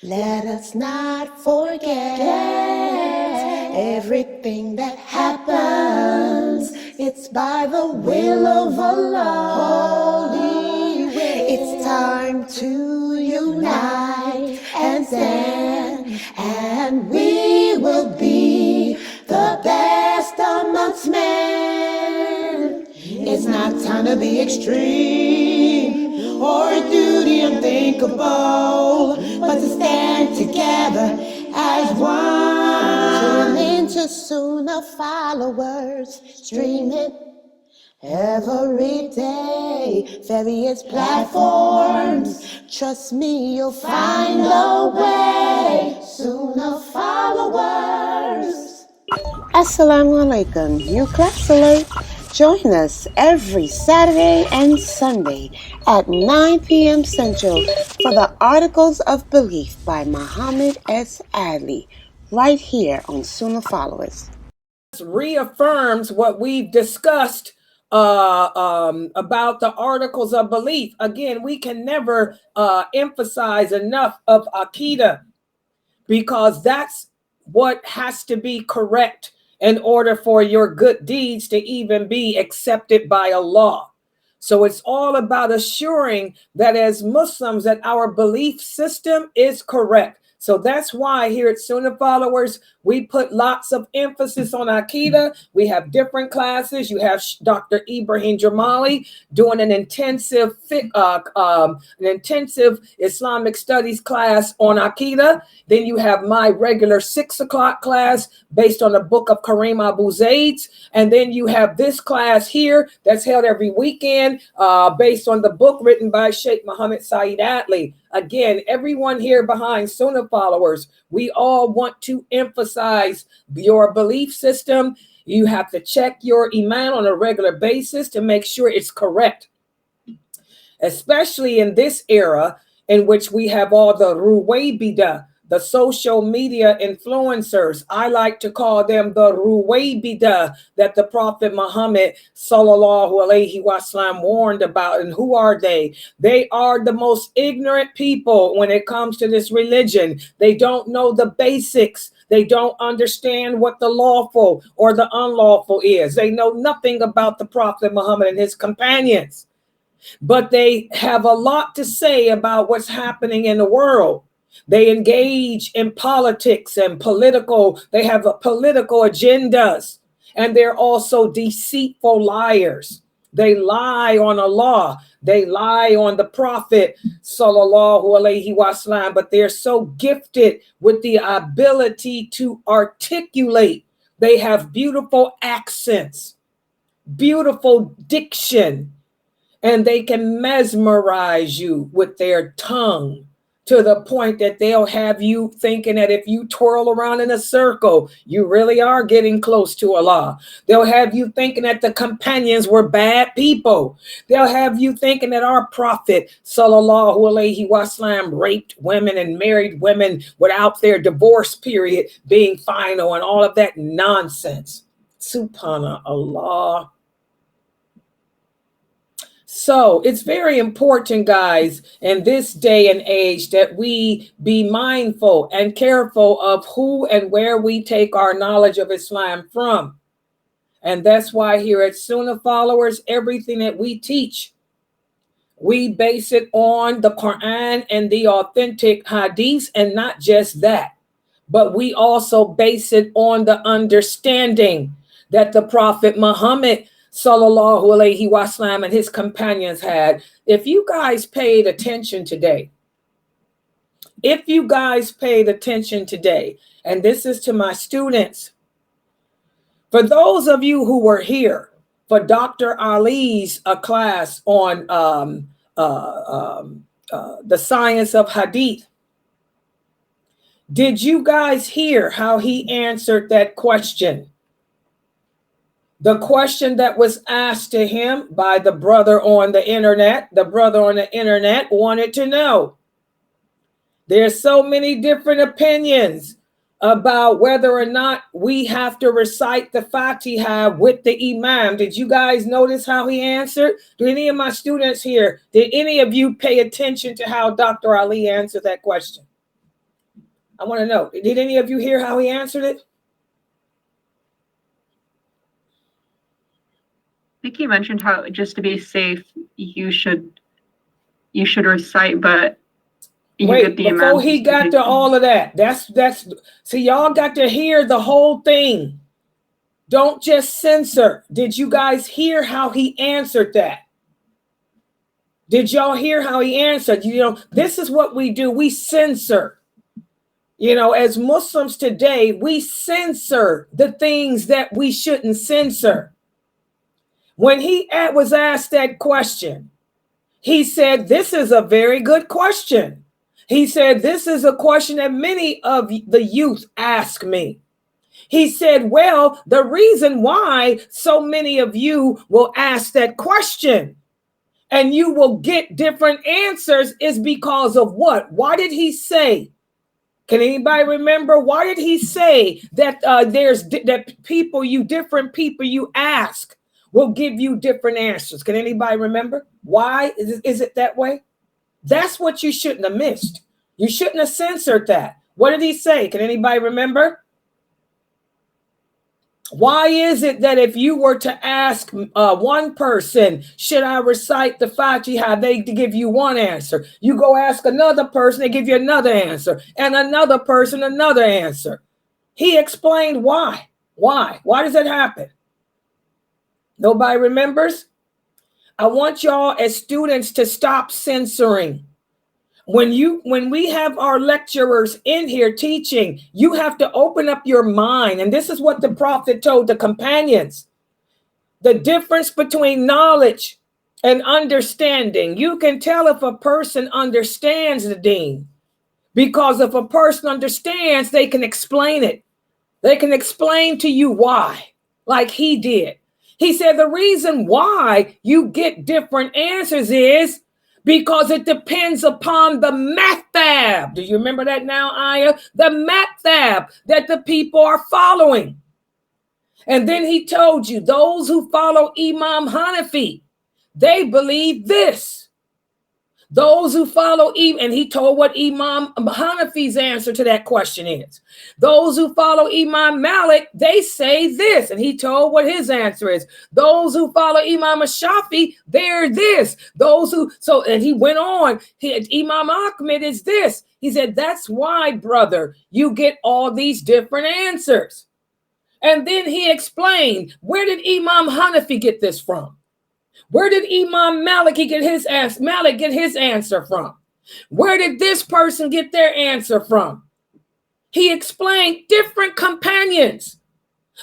Let us not forget everything that happens. It's by the will of Allah. Holy will. It's time to unite and stand, and we will be the best amongst men. It's not time to be extreme or do the unthinkable, but to stand together as one. Tune into Sunnah followers, stream it every day, various platforms. Trust me, you'll find a way. Sunnah followers. Assalamu alaikum, new class alert. Join us every Saturday and Sunday at 9 p.m. Central for the Articles of Belief by Muhammad S. Adli, right here on Sunnah Followers. Reaffirms what we've discussed about the Articles of Belief. Again, we can never emphasize enough of Aqidah, because that's what has to be correct in order for your good deeds to even be accepted by Allah. So it's all about assuring that as Muslims that our belief system is correct. So that's why here at Sunnah Followers, we put lots of emphasis on Aqidah. We have different classes. You have Dr. Ibrahim Jamali doing an intensive Islamic studies class on Aqidah. Then you have my regular 6 o'clock class based on the book of Kareem Abu Zaid's. And then you have this class here that's held every weekend based on the book written by Sheikh Muhammad Saeed Atli. Again, everyone here behind Sunnah Followers, we all want to emphasize your belief system. You have to check your iman on a regular basis to make sure it's correct, especially in this era in which we have all the Ruwaybidah, the social media influencers. I like to call them the Ruwaybidah that the Prophet Muhammad sallallahu alaihi wasallam warned about. And who are they? They are the most ignorant people when it comes to this religion. They don't know the basics. They don't understand what the lawful or the unlawful is. They know nothing about the Prophet Muhammad and his companions. But they have a lot to say about what's happening in the world. They engage in politics and they have political agendas, and they're also deceitful liars. They lie on Allah. They lie on the Prophet sallallahu alaihi wasallam, but they're so gifted with the ability to articulate. They have beautiful accents, beautiful diction, and they can mesmerize you with their tongue, to the point that they'll have you thinking that if you twirl around in a circle, you really are getting close to Allah. They'll have you thinking that the companions were bad people. They'll have you thinking that our Prophet sallallahu alaihi wasallam raped women and married women without their divorce period being final, and all of that nonsense. Subhanallah. So it's very important, guys, in this day and age that we be mindful and careful of who and where we take our knowledge of Islam from. And that's why here at Sunnah Followers, everything that we teach, we base it on the Quran and the authentic hadiths, and not just that, but we also base it on the understanding that the Prophet Muhammad sallallahu alaihi wasallam and his companions had. If you guys paid attention today, and this is to my students, for those of you who were here for Dr. Ali's class on the science of hadith, did you guys hear how he answered that question? The question that was asked to him by the brother on the internet wanted to know. There's so many different opinions about whether or not we have to recite the Fatiha with the Imam. Did you guys notice how he answered? Do any of my students here, did any of you pay attention to how Dr. Ali answered that question? I want to know, did any of you hear how he answered it? I think he mentioned how just to be safe, you should recite, but you Wait, get the before imam he got to all of that, that's see, y'all got to hear the whole thing. Don't just censor. Did you guys hear how he answered that? Did y'all hear how he answered? You know, this is what we do. We censor. You know, as Muslims today, we censor the things that we shouldn't censor. When he was asked that question, he said, this is a very good question. He said, this is a question that many of the youth ask me. He said, well, the reason why so many of you will ask that question and you will get different answers is because of what? Why did he say? Can anybody remember? Why did he say that different people you ask will give you different answers? Can anybody remember? Why is it that way? That's what you shouldn't have missed. You shouldn't have censored that. What did he say? Can anybody remember? Why is it that if you were to ask one person, should I recite the Fatiha, they give you one answer. You go ask another person, they give you another answer, and another person, another answer. He explained why. Why? Why does that happen? Nobody remembers? I want y'all as students to stop censoring. When we have our lecturers in here teaching, you have to open up your mind. And this is what the Prophet told the companions. The difference between knowledge and understanding. You can tell if a person understands the deen. Because if a person understands, they can explain it. They can explain to you why, like he did. He said the reason why you get different answers is because it depends upon the mathab. Do you remember that now, Aya? The mathab that the people are following. And then he told you, those who follow Imam Hanafi, they believe this. Those who follow, and he told what Imam Hanafi's answer to that question is. Those who follow Imam Malik, they say this, and he told what his answer is. Those who follow Imam Shafi, they're this. And he went on. Imam Ahmed is this. He said, that's why, brother, you get all these different answers. And then he explained, where did Imam Hanafi get this from? Where did Imam Malik get his answer from? Where did this person get their answer from? He explained different companions.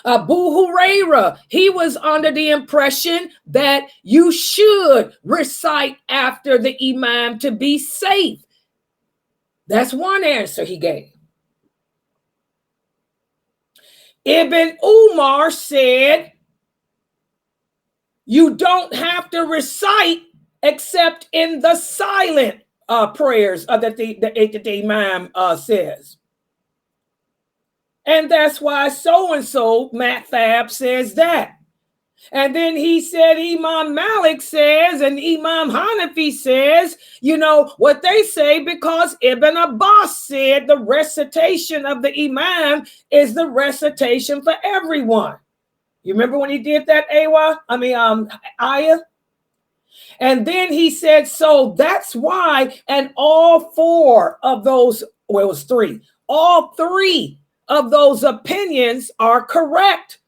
Abu Huraira, he was under the impression that you should recite after the imam to be safe. That's one answer he gave. Ibn Umar said, you don't have to recite except in the silent prayers that the imam says. And that's why so-and-so, Matt Fab, says that. And then he said Imam Malik says and Imam Hanafi says, you know, what they say because Ibn Abbas said the recitation of the imam is the recitation for everyone. You remember when he did that, Ayah? And then he said, so that's why, and all four of those, well, it was three, all three of those opinions are correct.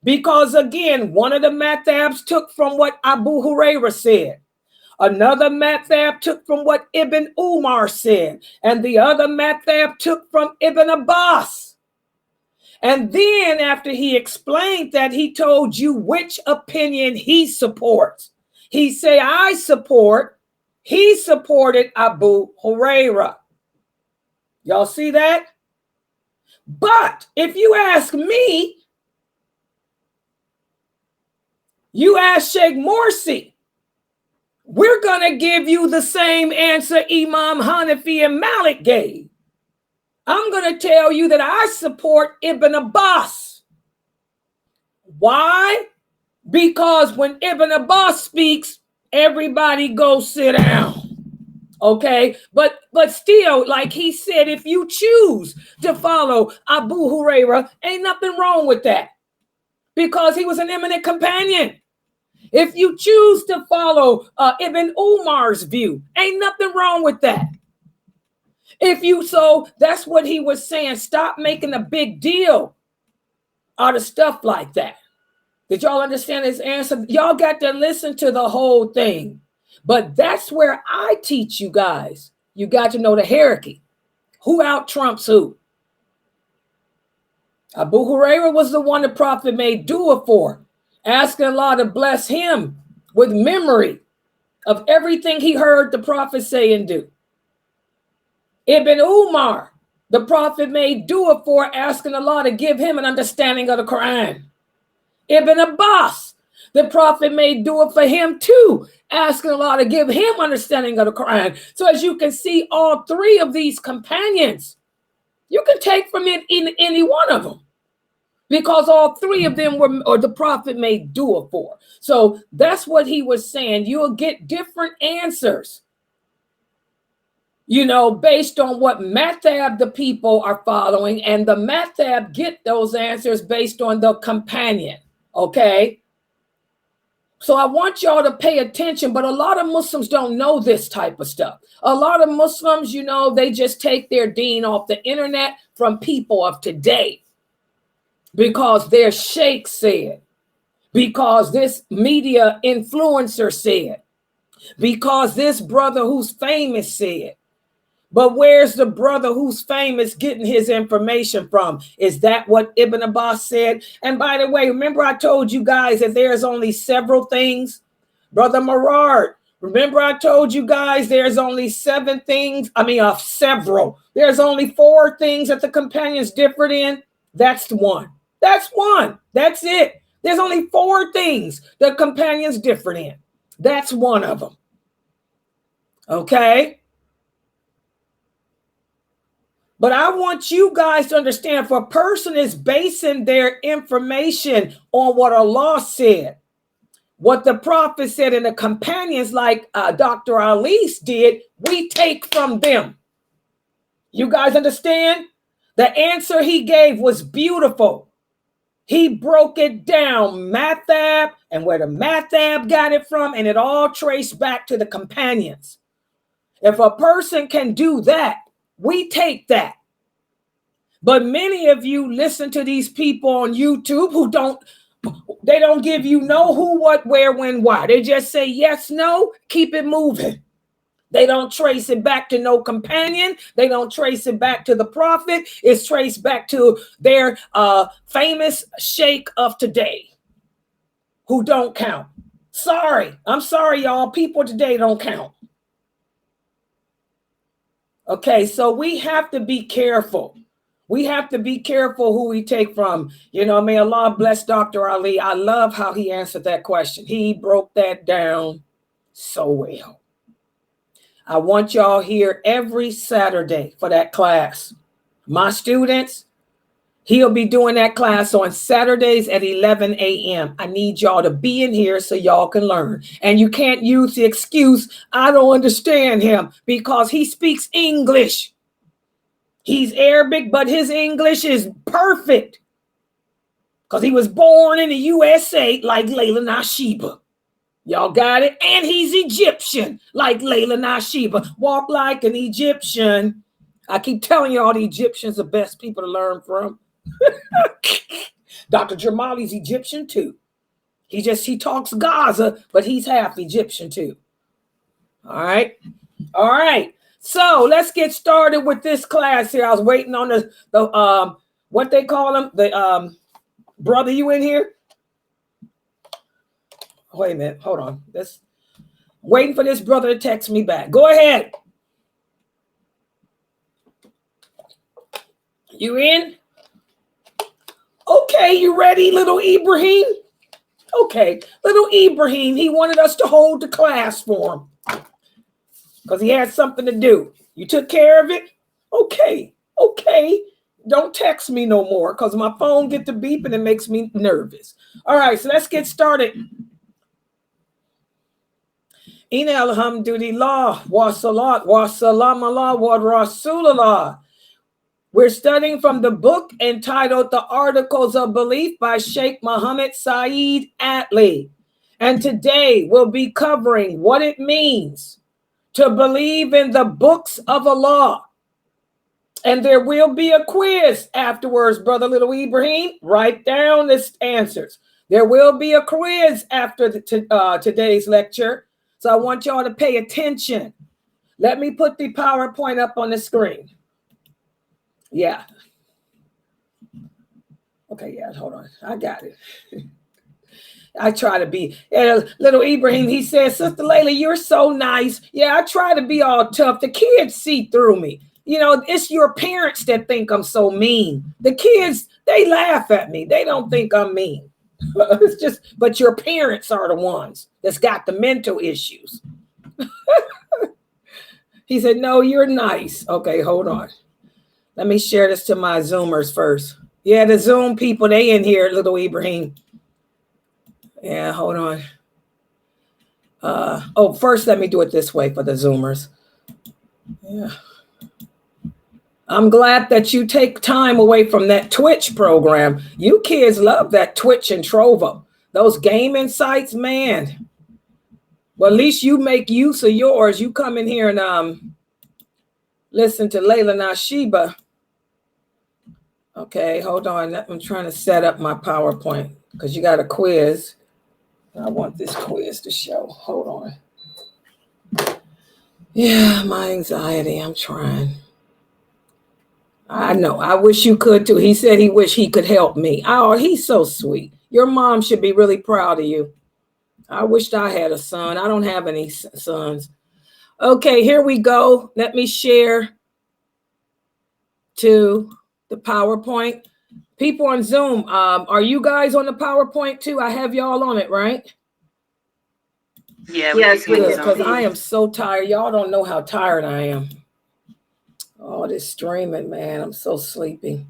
Because again, one of the madhabs took from what Abu Huraira said. Another madhab took from what Ibn Umar said. And the other madhab took from Ibn Abbas. And then after he explained that, he told you which opinion he supports. He said, he supported Abu Huraira. Y'all see that? But if you ask me, you ask Sheikh Morsi, we're going to give you the same answer Imam Hanafi and Malik gave. I'm going to tell you that I support Ibn Abbas. Why? Because when Ibn Abbas speaks, everybody go sit down. Okay, but still, like he said, if you choose to follow Abu Huraira, ain't nothing wrong with that, because he was an eminent companion. If you choose to follow Ibn Umar's view, ain't nothing wrong with that. So that's what he was saying. Stop making a big deal out of stuff like that. Did y'all understand his answer? Y'all got to listen to the whole thing. But that's where I teach you guys. You got to know the hierarchy. Who out trumps who? Abu Huraira was the one the Prophet made dua for, asking Allah to bless him with memory of everything he heard the Prophet say and do. Ibn Umar, the Prophet made dua for, asking Allah to give him an understanding of the Quran. Ibn Abbas, the Prophet made dua for him too, asking Allah to give him understanding of the Quran. So as you can see, all three of these companions, you can take from it in any one of them, because all three of them or the Prophet made dua for. So that's what he was saying. You'll get different answers, based on what madhab the people are following, and the madhab get those answers based on the companion. Okay, so I want y'all to pay attention, but a lot of Muslims don't know this type of stuff. A lot of Muslims, they just take their deen off the internet from people of today, because their sheikh said, because this media influencer said, because this brother who's famous said. But where's the brother who's famous getting his information from? Is that what Ibn Abbas said? And by the way, remember I told you guys that there's only several things? Brother Marard, remember I told you guys there's only several. There's only 4 things that the companions differed in. That's one. That's one. That's it. There's only 4 things the companions differed in. That's one of them. Okay? But I want you guys to understand, if a person is basing their information on what Allah said, what the Prophet said, and the companions like Dr. Ali did, we take from them. You guys understand? The answer he gave was beautiful. He broke it down, madhab, and where the madhab got it from, and it all traced back to the companions. If a person can do that, we take that. But many of you listen to these people on YouTube who don't give you no who, what, where, when, why. They just say yes, no, keep it moving. They don't trace it back to no companion. They don't trace it back to the Prophet. It's traced back to their famous sheikh of today, who don't count. Sorry. I'm sorry, y'all. People today don't count. Okay, so we have to be careful. We have to be careful who we take from. May Allah bless Dr. Ali. I love how he answered that question. He broke that down so well. I want y'all here every Saturday for that class. My students, he'll be doing that class on Saturdays at 11 a.m. I need y'all to be in here so y'all can learn. And you can't use the excuse, I don't understand him, because he speaks English. He's Arabic, but his English is perfect, because he was born in the USA like Layla Nashiba. Y'all got it? And he's Egyptian, like Layla Nashiba. Walk like an Egyptian. I keep telling you, all the Egyptians are the best people to learn from. Dr. Jamali's Egyptian too. He talks Gaza, but he's half Egyptian too. All right. So let's get started with this class here. I was waiting on the what they call him, the brother. You in here? Wait a minute. Hold on. Waiting for this brother to text me back. Go ahead. You in? Okay, you ready, little Ibrahim? Okay, little Ibrahim, he wanted us to hold the class for him because he had something to do. You took care of it? Okay. Don't text me no more, because my phone gets to beep and it makes me nervous. All right, so let's get started. Inna alhamdulillah, wa salat, wa salam Allah, wa rasulallah. We're studying from the book entitled The Articles of Belief by Sheikh Muhammad Saeed Atli. And today we'll be covering what it means to believe in the books of Allah. And there will be a quiz afterwards, Brother Little Ibrahim. Write down the answers. There will be a quiz after today's lecture. So I want y'all to pay attention. Let me put the PowerPoint up on the screen. Yeah. Okay, yeah, hold on. I got it. I try to be. Little Ibrahim, he says, Sister Layla, you're so nice. Yeah, I try to be all tough. The kids see through me. You know, it's your parents that think I'm so mean. The kids, they laugh at me. They don't think I'm mean. It's just, but your parents are the ones that's got the mental issues. He said, no, you're nice. Okay, hold on. Let me share this to my Zoomers first. Yeah, the Zoom people, they in here, Little Ibrahim. Yeah, hold on. First, let me do it this way for the Zoomers. Yeah. I'm glad that you take time away from that Twitch program. You kids love that Twitch and Trovo. Those gaming sites, man. Well, at least you make use of yours. You come in here and listen to Layla Nashiba. Okay, hold on. I'm trying to set up my PowerPoint because you got a quiz. I want this quiz to show. Hold on. Yeah, my anxiety. I'm trying. I know. I wish you could too. He said he wished he could help me. Oh, he's so sweet. Your mom should be really proud of you. I wished I had a son. I don't have any sons. Okay, here we go. Let me share to the PowerPoint. People on Zoom, are you guys on the PowerPoint too? I have y'all on it, right? Yeah, yes, because I am so tired. Y'all don't know how tired I am. Oh, this streaming, man. I'm so sleepy.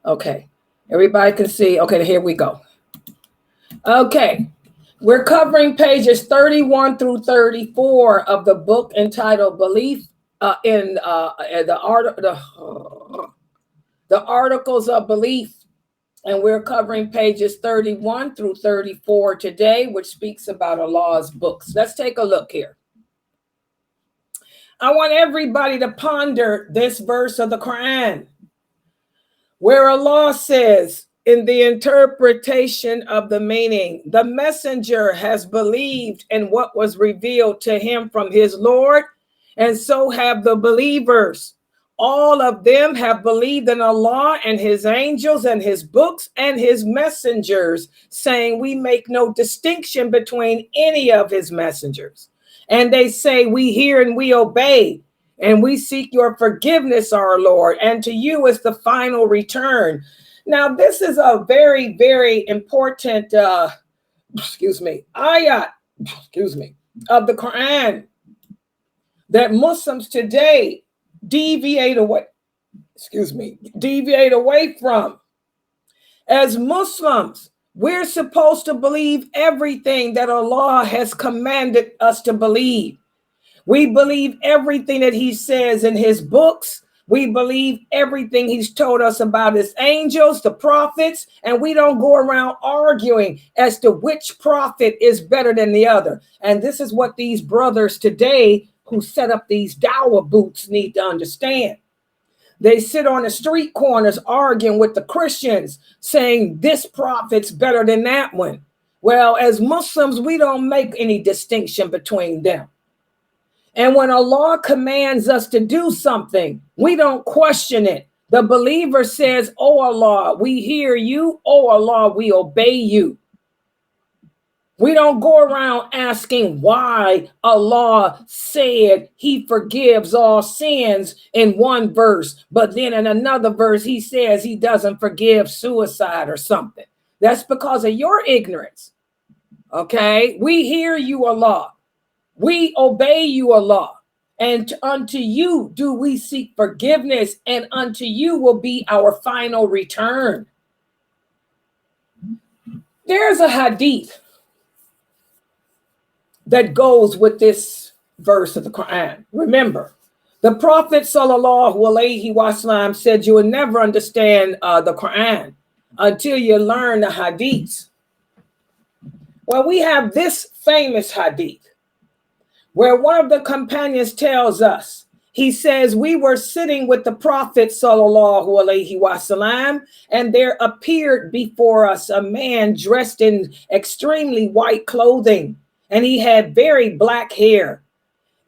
Okay. Everybody can see. Okay, here we go. Okay. We're covering pages 31 through 34 of the book entitled Belief in the Articles of Belief. And we're covering pages 31 through 34 today, which speaks about Allah's books. Let's take a look here. I want everybody to ponder this verse of the Quran, where Allah says in the interpretation of the meaning, the messenger has believed in what was revealed to him from his Lord, and so have the believers. All of them have believed in Allah and his angels and his books and his messengers, saying we make no distinction between any of his messengers. And they say, we hear and we obey, and we seek your forgiveness, our Lord, and to you is the final return. Now, this is a very, very important, ayat, of the Quran that Muslims today deviate away from. As Muslims, we're supposed to believe everything that Allah has commanded us to believe. We believe everything that he says in his books. We believe everything he's told us about his angels, the prophets, and we don't go around arguing as to which prophet is better than the other. And this is what these brothers today who set up these dawah booths need to understand. They sit on the street corners arguing with the Christians, saying this prophet's better than that one. Well, as Muslims, we don't make any distinction between them. And when Allah commands us to do something, we don't question it. The believer says, oh Allah, we hear you. Oh Allah, we obey you. We don't go around asking why Allah said he forgives all sins in one verse, but then in another verse, he says he doesn't forgive suicide or something. That's because of your ignorance. Okay, we hear you, Allah. We obey you, Allah. And unto you do we seek forgiveness, and unto you will be our final return. There's a hadith that goes with this verse of the Quran. Remember, the Prophet sallallahu alaihi wasallam said you will never understand the Quran until you learn the hadiths. Well, we have this famous hadith where one of the companions tells us, he says, we were sitting with the Prophet sallallahu alaihi wasallam, and there appeared before us a man dressed in extremely white clothing, and he had very black hair.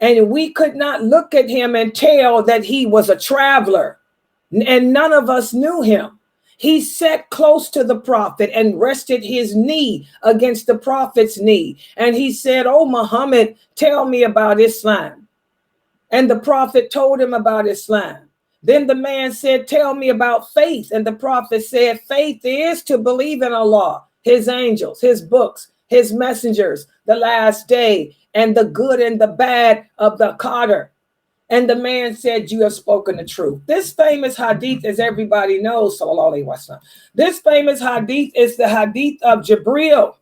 And we could not look at him and tell that he was a traveler, and none of us knew him. He sat close to the Prophet and rested his knee against the Prophet's knee. And he said, "Oh, Muhammad, tell me about Islam." And the Prophet told him about Islam. Then the man said, "Tell me about faith." And the Prophet said, "Faith is to believe in Allah, his angels, his books, his messengers, the last day, and the good and the bad of the Qadr." And the man said, "You have spoken the truth." This famous hadith, as everybody knows, sallallahu alaihi wasallam, this famous hadith is the hadith of Jibril.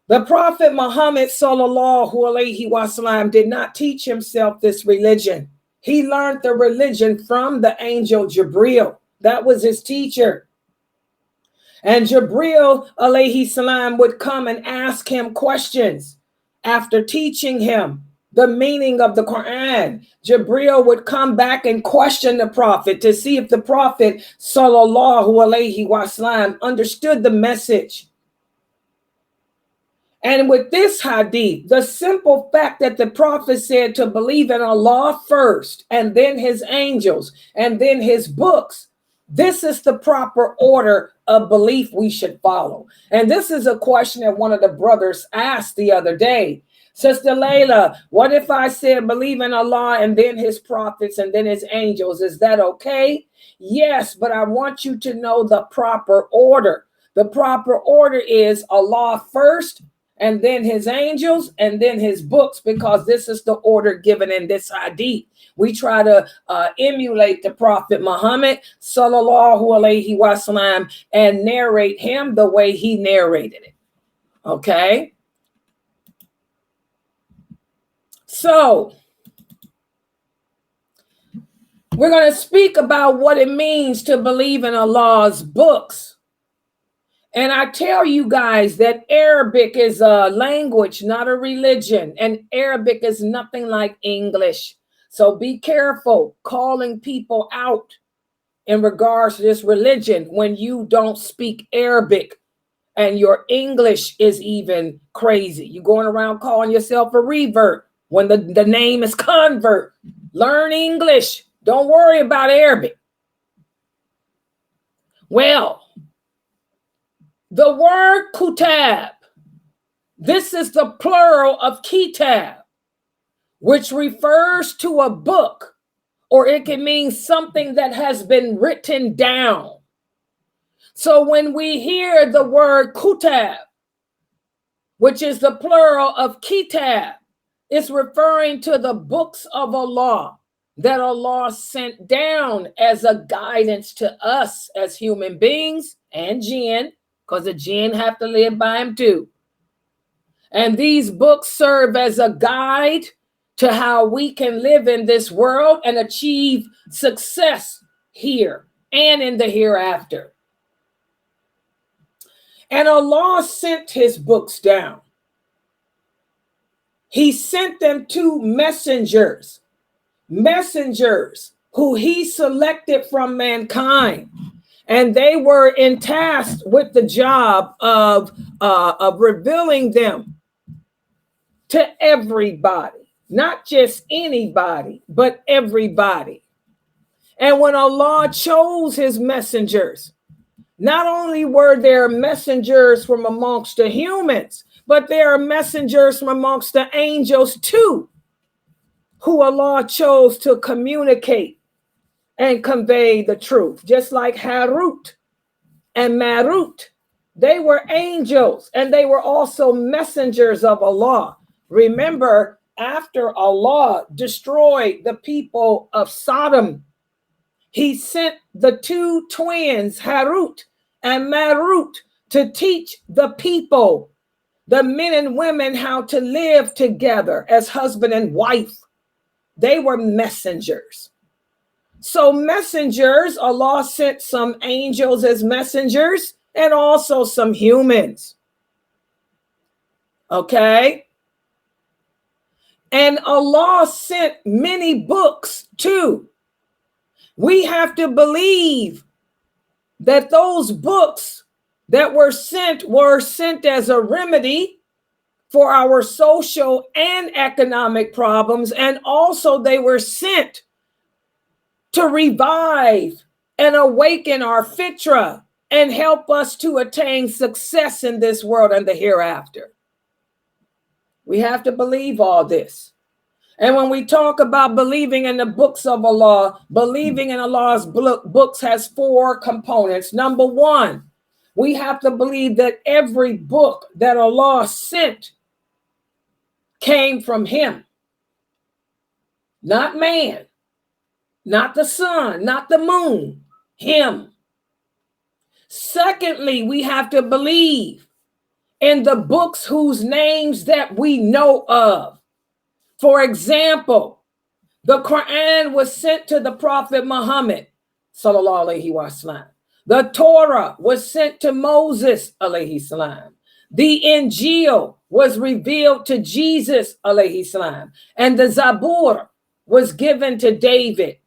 The Prophet Muhammad sallallahu alaihi wasallam did not teach himself this religion. He learned the religion from the angel Jibril. That was his teacher. And Jibril alayhi salam would come and ask him questions after teaching him the meaning of the Quran. Jibril would come back and question the Prophet to see if the Prophet sallallahu alaihi wasallam understood the message. And with this hadith, the simple fact that the Prophet said to believe in Allah first, and then his angels, and then his books, this is the proper order of belief we should follow. And this is a question that one of the brothers asked the other day. Sister Layla, what if I said believe in Allah and then his prophets and then his angels? Is that okay? Yes, but I want you to know the proper order. The proper order is Allah first, and then his angels, and then his books, because this is the order given in this hadith. We try to emulate the Prophet Muhammad sallallahu alaihi wasallam and narrate him the way he narrated it. Okay? So, we're going to speak about what it means to believe in Allah's books. And I tell you guys that Arabic is a language, not a religion. And Arabic is nothing like English. So be careful calling people out in regards to this religion when you don't speak Arabic and your English is even crazy. You're going around calling yourself a revert when the name is convert. Learn English. Don't worry about Arabic. Well, the word kutab, this is the plural of kitab, which refers to a book, or it can mean something that has been written down. So when we hear the word kutab, which is the plural of kitab, it's referring to the books of Allah that Allah sent down as a guidance to us as human beings and jinn, because the jinn have to live by him too. And these books serve as a guide to how we can live in this world and achieve success here and in the hereafter. And Allah sent his books down. He sent them to messengers who he selected from mankind. And they were tasked with the job of revealing them to everybody, not just anybody, but everybody. And when Allah chose his messengers, not only were there messengers from amongst the humans, but there are messengers from amongst the angels too, who Allah chose to communicate and convey the truth. Just like Harut and Marut, they were angels and they were also messengers of Allah. Remember, after Allah destroyed the people of Sodom, he sent the two twins, Harut and Marut, to teach the people the men and women how to live together as husband and wife. They were messengers. So messengers, Allah sent some angels as messengers and also some humans. Okay? And Allah sent many books too. We have to believe that those books that were sent as a remedy for our social and economic problems, and also they were sent to revive and awaken our fitra and help us to attain success in this world and the hereafter. We have to believe all this. And when we talk about believing in the books of Allah, believing in Allah's books has 4 components. Number 1, we have to believe that every book that Allah sent came from him. Not man, not the sun, not the moon, him. Secondly, we have to believe in the books whose names that we know of. For example, the Quran was sent to the Prophet Muhammad, sallallahu alaihi wasallam. The Torah was sent to Moses, alayhi salam. The Injil was revealed to Jesus, alayhi salam. And the Zabur was given to David.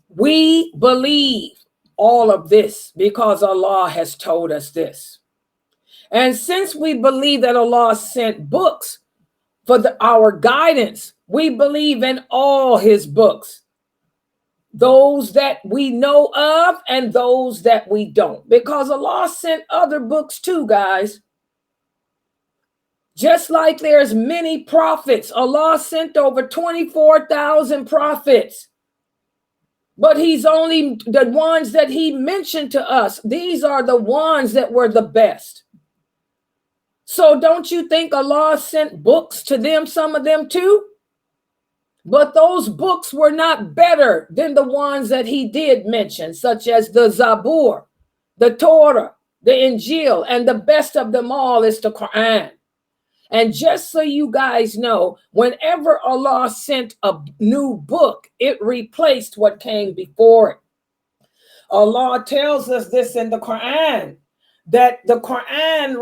We believe all of this because Allah has told us this. And since we believe that Allah sent books for our guidance, we believe in all his books, those that we know of and those that we don't, because Allah sent other books too, guys. Just like there's many prophets, Allah sent over 24,000 prophets, but he's only the ones that he mentioned to us. These are the ones that were the best. So don't you think Allah sent books to them, some of them too? But those books were not better than the ones that he did mention, such as the Zabur, the Torah, the Injil, and the best of them all is the Quran. And just so you guys know, whenever Allah sent a new book, it replaced what came before it. Allah tells us this in the Quran, that the Quran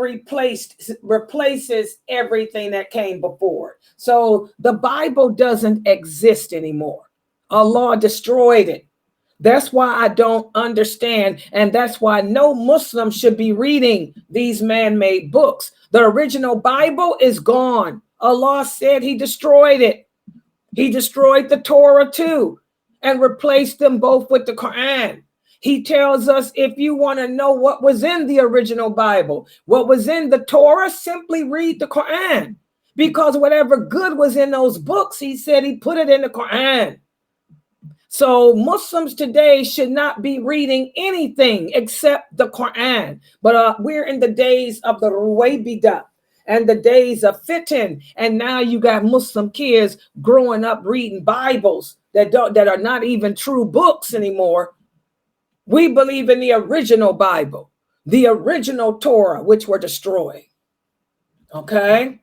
replaces everything that came before it. So the Bible doesn't exist anymore. Allah destroyed it. That's why I don't understand, and that's why no Muslim should be reading these man-made books. The original Bible is gone. Allah said he destroyed it. He destroyed the Torah too and replaced them both with the Quran. He tells us if you want to know what was in the original Bible, what was in the Torah, simply read the Quran. Because whatever good was in those books, he said he put it in the Quran. So Muslims today should not be reading anything except the Quran. But we're in the days of the Ruwaybidah and the days of fitan. And now you got Muslim kids growing up reading Bibles that are not even true books anymore. We believe in the original Bible, the original Torah, which were destroyed. Okay?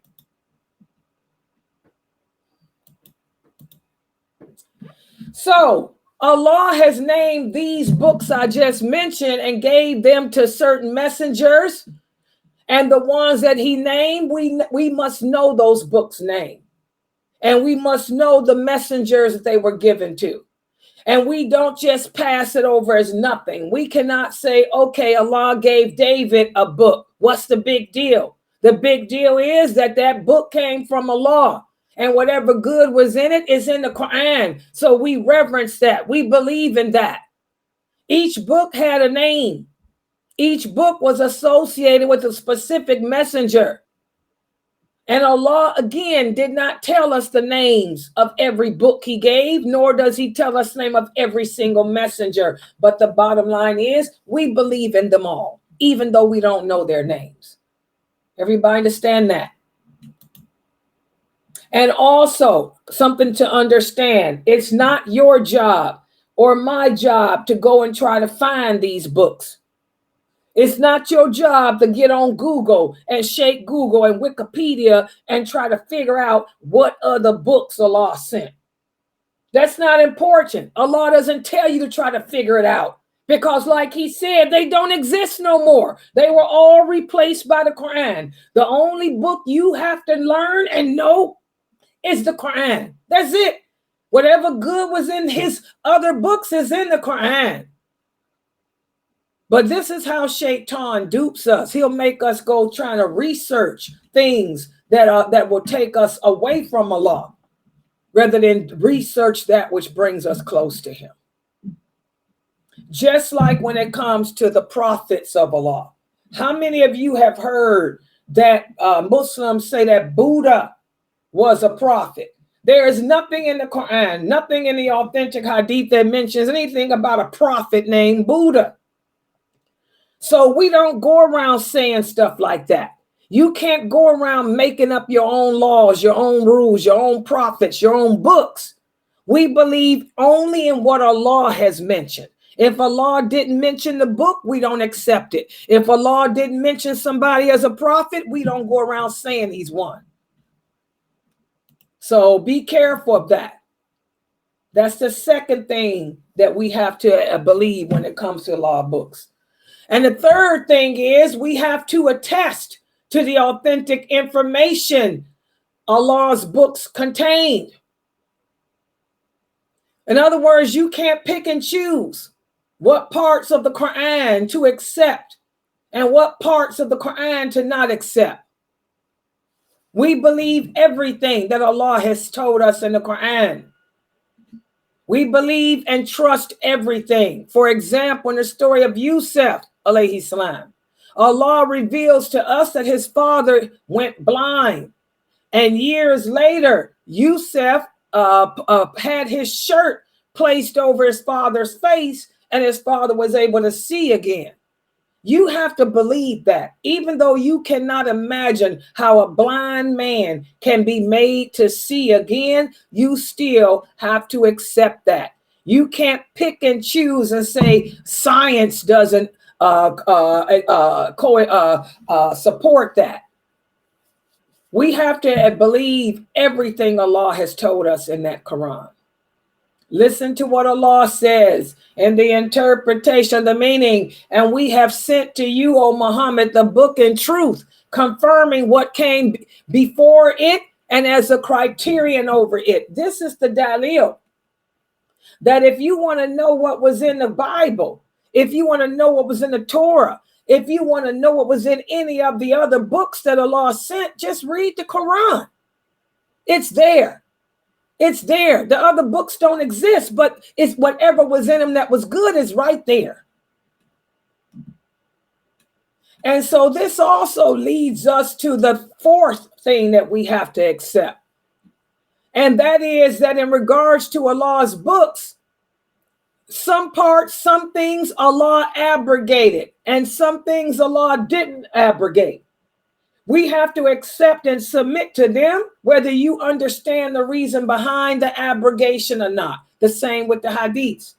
So Allah has named these books I just mentioned and gave them to certain messengers. And the ones that he named, we must know those books' name. And we must know the messengers that they were given to. And we don't just pass it over as nothing. We cannot say, okay, Allah gave David a book. What's the big deal? The big deal is that that book came from Allah. And whatever good was in it is in the Quran. So we reverence that. We believe in that. Each book had a name. Each book was associated with a specific messenger. And Allah, again, did not tell us the names of every book he gave, nor does he tell us the name of every single messenger. But the bottom line is we believe in them all, even though we don't know their names. Everybody understand that? And also something to understand, it's not your job or my job to go and try to find these books. It's not your job to get on Google and shake Google and Wikipedia and try to figure out what other books Allah sent. That's not important. Allah doesn't tell you to try to figure it out because, like he said, they don't exist no more. They were all replaced by the Quran. The only book you have to learn and know is the Quran. That's it. Whatever good was in his other books is in the Quran. But this is how Shaitan dupes us. He'll make us go trying to research things that will take us away from Allah, rather than research that which brings us close to him. Just like when it comes to the prophets of Allah. How many of you have heard that Muslims say that Buddha was a prophet? There is nothing in the Quran, nothing in the authentic hadith that mentions anything about a prophet named Buddha. So we don't go around saying stuff like that. You can't go around making up your own laws, your own rules, your own prophets, your own books. We believe only in what Allah has mentioned. If Allah didn't mention the book, we don't accept it. If Allah didn't mention somebody as a prophet, we don't go around saying he's one. So be careful of that. That's the second thing that we have to believe when it comes to law books. And the third thing is we have to attest to the authentic information Allah's books contain. In other words, you can't pick and choose what parts of the Quran to accept and what parts of the Quran to not accept. We believe everything that Allah has told us in the Quran. We believe and trust everything. For example, in the story of Yusuf, alayhi salam, Allah reveals to us that his father went blind. And years later, Yusuf had his shirt placed over his father's face, and his father was able to see again. You have to believe that. Even though you cannot imagine how a blind man can be made to see again, you still have to accept that. You can't pick and choose and say science doesn't support that. We have to believe everything Allah has told us in that Quran. Listen to what Allah says in the interpretation, the meaning. And we have sent to you, O Muhammad, the book in truth, confirming what came before it and as a criterion over it. This is the dalil. That if you want to know what was in the Bible, if you want to know what was in the Torah, if you want to know what was in any of the other books that Allah sent, just read the Quran. It's there. It's there. The other books don't exist, but it's whatever was in them that was good is right there. And so this also leads us to the fourth thing that we have to accept. And that is that in regards to Allah's books, some parts, some things Allah abrogated, and some things Allah didn't abrogate. We have to accept and submit to them, whether you understand the reason behind the abrogation or not. The same with the hadiths.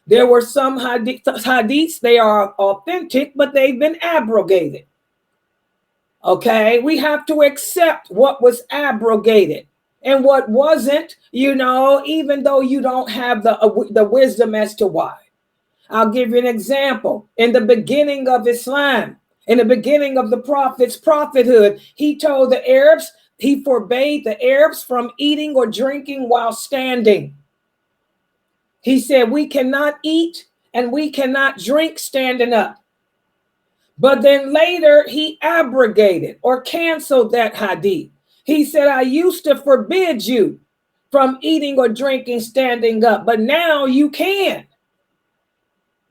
There were some hadiths, they are authentic, but they've been abrogated. Okay, we have to accept what was abrogated and what wasn't, even though you don't have the wisdom as to why. I'll give you an example. In the beginning of Islam, in the beginning of the prophet's prophethood, he told the Arabs, he forbade the Arabs from eating or drinking while standing. He said, we cannot eat and we cannot drink standing up. But then later he abrogated or canceled that hadith. He said, I used to forbid you from eating or drinking standing up, but now you can.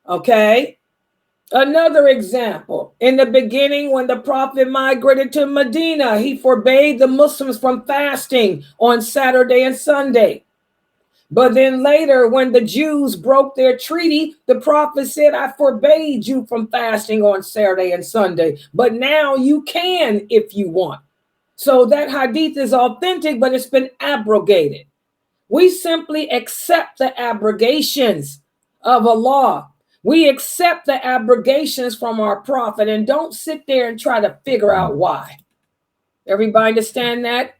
Okay. Another example, in the beginning, when the prophet migrated to Medina, he forbade the Muslims from fasting on Saturday and Sunday. But then later, when the Jews broke their treaty, the prophet said, I forbade you from fasting on Saturday and Sunday, but now you can if you want. So that hadith is authentic, but it's been abrogated. We simply accept the abrogations of Allah. We accept the abrogations from our prophet and don't sit there and try to figure out why. Everybody understand that?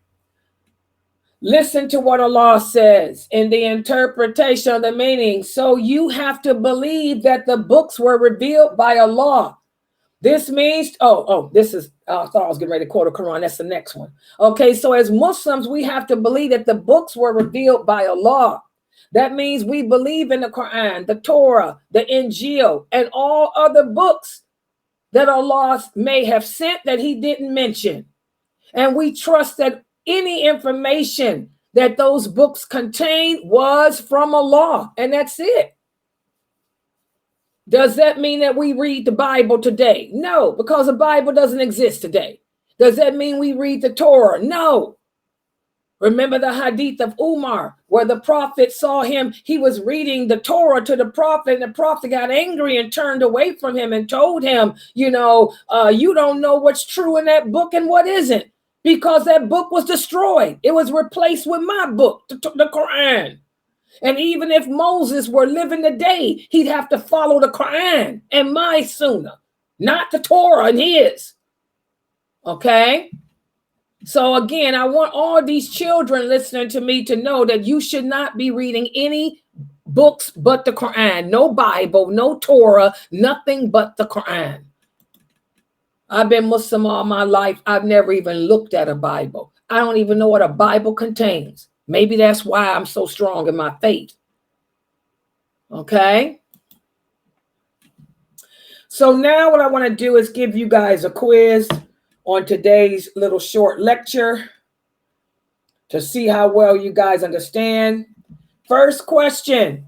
Listen to what Allah says in the interpretation of the meaning. So you have to believe that the books were revealed by Allah. This means, I thought I was getting ready to quote a Quran. That's the next one. Okay, so as Muslims, we have to believe that the books were revealed by Allah. That means we believe in the Quran, the Torah, the Injil, and all other books that Allah may have sent that he didn't mention. And we trust that any information that those books contain was from Allah, and that's it. Does that mean that we read the Bible today? No, because the Bible doesn't exist today. Does that mean we read the Torah? No. Remember the hadith of Umar, where the prophet saw him, he was reading the Torah to the prophet, and the prophet got angry and turned away from him and told him, you don't know what's true in that book and what isn't, because that book was destroyed. It was replaced with my book, the Quran. And even if Moses were living today, he'd have to follow the Quran and my Sunnah, not the Torah and his. Okay? So again, I want all these children listening to me to know that you should not be reading any books but the Quran. No Bible, no Torah, nothing but the Quran. I've been Muslim all my life. I've never even looked at a Bible. I don't even know what a Bible contains. Maybe that's why I'm so strong in my faith. Okay? So now what I want to do is give you guys a quiz on today's little short lecture to see how well you guys understand. First question.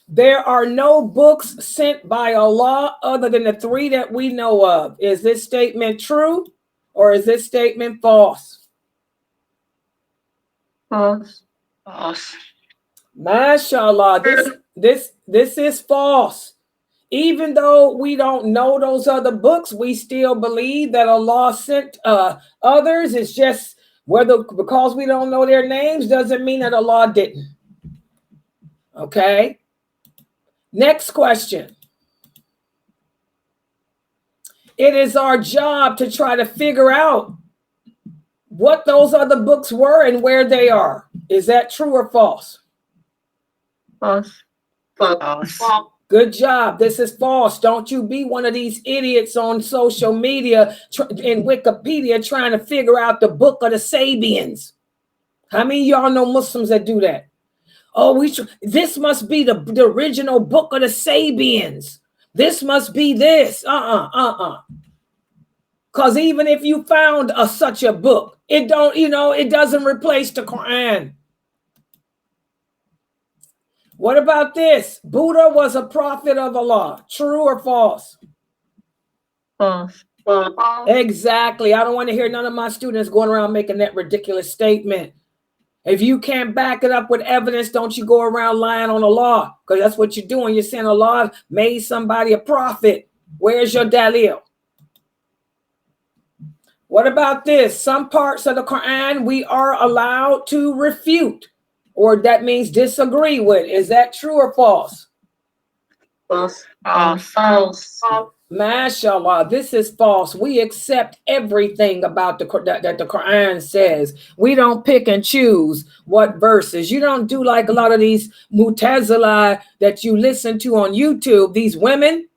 There are no books sent by Allah other than the 3 that we know of. Is this statement true or is this statement false? False. False. MashaAllah, this is false. Even though we don't know those other books, we still believe that Allah sent others. It's just because we don't know their names doesn't mean that Allah didn't. Okay. Next question. It is our job to try to figure out what those other books were and where they are. Is that true or false? False. False. Good job. This is false. Don't you be one of these idiots on social media in Wikipedia trying to figure out the book of the Sabians. How many of y'all know Muslims that do that? Oh, this must be the original book of the Sabians. This must be this. Because even if you found such a book, it doesn't replace the Quran. What about this? Buddha was a prophet of Allah. True or false? False. Exactly. I don't want to hear none of my students going around making that ridiculous statement. If you can't back it up with evidence, don't you go around lying on Allah, because that's what you're doing. You're saying Allah made somebody a prophet. Where's your dalil? What about this? Some parts of the Quran we are allowed to refute, or that means disagree with. Is that true or false? False. False. MashaAllah, this is false. We accept everything about that the Quran says. We don't pick and choose what verses. You don't do like a lot of these Mu'tazila that you listen to on YouTube, these women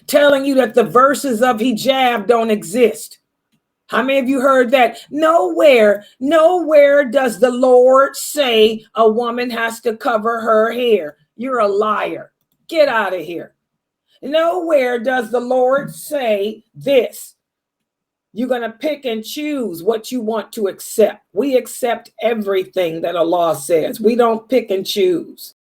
telling you that the verses of hijab don't exist. How many of you heard that? Nowhere does the Lord say a woman has to cover her hair. You're a liar. Get out of here. Nowhere does the Lord say this. You're going to pick and choose what you want to accept. We accept everything that Allah says. We don't pick and choose.